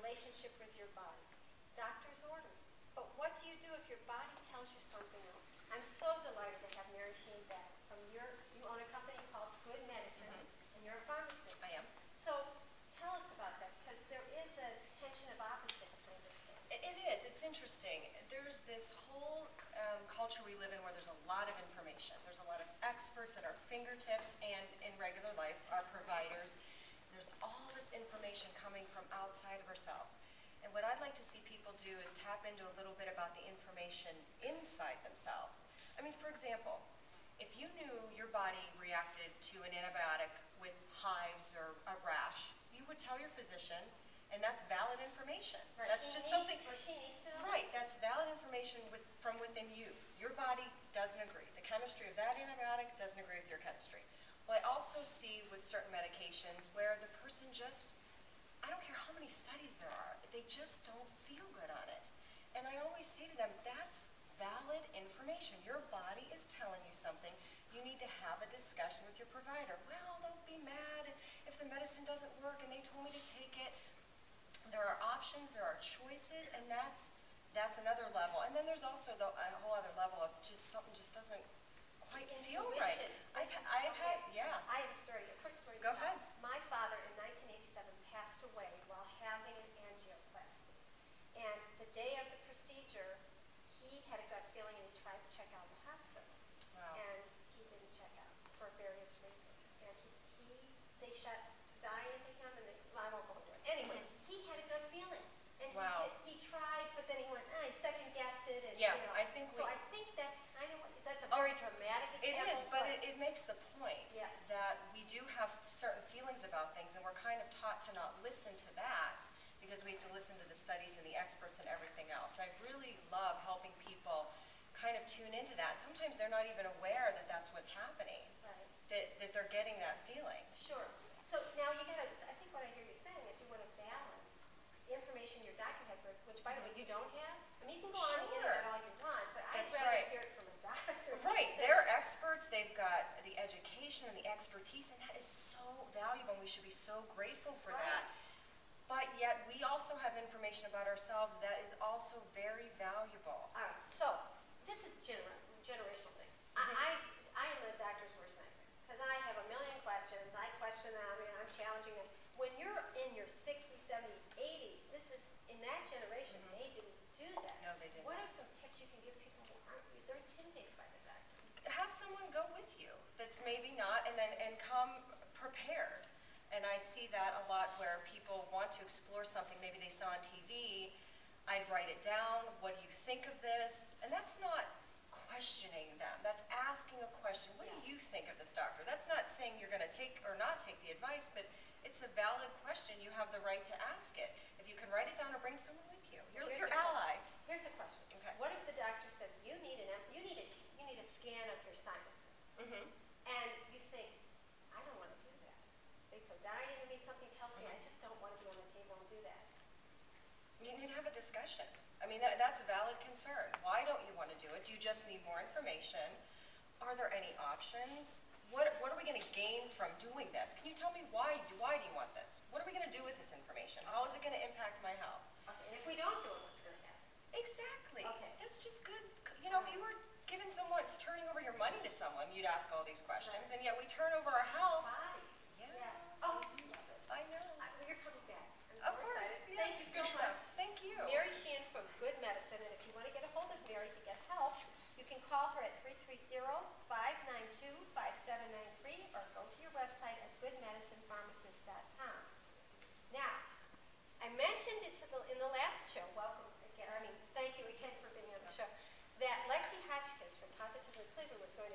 relationship with your body. Doctor's orders. But what do you do if your body tells you something else? I'm so delighted to have Mary Sheehan back. You own a company called Good Medicine, and you're a pharmacist. I am. So tell us about that, because there is a tension of opposite between the two. It is. It's interesting. There's this whole culture we live in where there's a lot of information. There's a lot of experts at our fingertips, and in regular life, our providers. There's all this information coming from outside of ourselves. And what I'd like to see people do is tap into a little bit about the information inside themselves. I mean, for example, if you knew your body reacted to an antibiotic with hives or a rash, you would tell your physician, and that's valid information. Right. That's just something. She needs to know. Right. That's valid information from within you. Your body doesn't agree. The chemistry of that antibiotic doesn't agree with your chemistry. Well, I also see with certain medications where the person just, I don't care how many studies there are, they just don't feel good on it. And I always say to them, that's valid information. Your body is telling you something. You need to have a discussion with your provider. Well, don't be mad if the medicine doesn't work and they told me to take it. There are options, there are choices, and that's another level. And then there's also a whole other level of just something just doesn't quite feel right. I've had, yeah. I have a story, a quick story. Go ahead. My father in 1987 passed away while having an angioplasty. And the day of the procedure, he had a gut feeling and he tried to check out the hospital. Wow. And he didn't check out for various reasons. And they shot dye into him, and I won't go into it. Anyway, he had a gut feeling. And wow. he tried, but then he went, he second guessed it. And, yeah, you know, I think I think that's kind of that's a very dramatic example. It is, but it makes the point yes. that we do have certain feelings about things, and we're kind of taught to not listen to that because we have to listen to the studies and the experts and everything else. And I really love helping people kind of tune into that. Sometimes they're not even aware that that's what's happening, right. that they're getting that feeling. Sure. So now you got to, I think what I hear you saying is you want to balance the information your doctor has, which by the way you don't have. I mean, you can go on the internet all you want, but I'd rather hear it from a doctor. Right. They're experts. They've got the education and the expertise, and that is so valuable, and we should be so grateful for that. But yet we also have information about ourselves that is also very valuable. All right. So this is generational thing. I am a doctor's worst nightmare because I have a million questions. I question them, and I'm challenging them. When you're in your 60s, 70s, 80s, this is in that generation. They didn't do that. No, they didn't. What are some tips you can give people who aren't? They're intimidated by the doctor. Have someone go with you that's maybe not, and come prepared. And I see that a lot where people want to explore something maybe they saw on TV. I'd write it down. What do you think of this? And that's not questioning them. That's asking a question. What do you think of this, doctor? That's not saying you're going to take or not take the advice, but it's a valid question. You have the right to ask it. If you can write it down or bring someone with you, you're your ally. Here's a question. Okay. What if the doctor says you need a scan of your sinuses, and you think, I don't want to do that. They put dye into me. Something tells me I just don't want to be on the table and do that. You need to have a discussion. I mean, that's a valid concern. Why don't you want to do it? Do you just need more information? Are there any options? What are we going to gain from doing this? Can you tell me why do you want this? What are we going to do with this information? How is it going to impact my health? Okay, and if we don't do it, what's going to happen? Exactly. Okay. That's just good. You know, if you were giving someone, turning over your money to someone, you'd ask all these questions, and yet we turn over our health. Body. Yes. Oh, you love it. I know. You're coming back. Of course. Excited. Yes, Thank you good so stuff. much. Thank you. Mary Sheehan from Good Medicine, and if you want to get a hold of Mary to get help, you can call her at 330-592-5793 or go to your website at goodmedicinepharmacist.com. Now, I mentioned it in the last show, welcome again, thank you again for being on the show, that Lexi Hotchkiss from Positively Cleveland was going to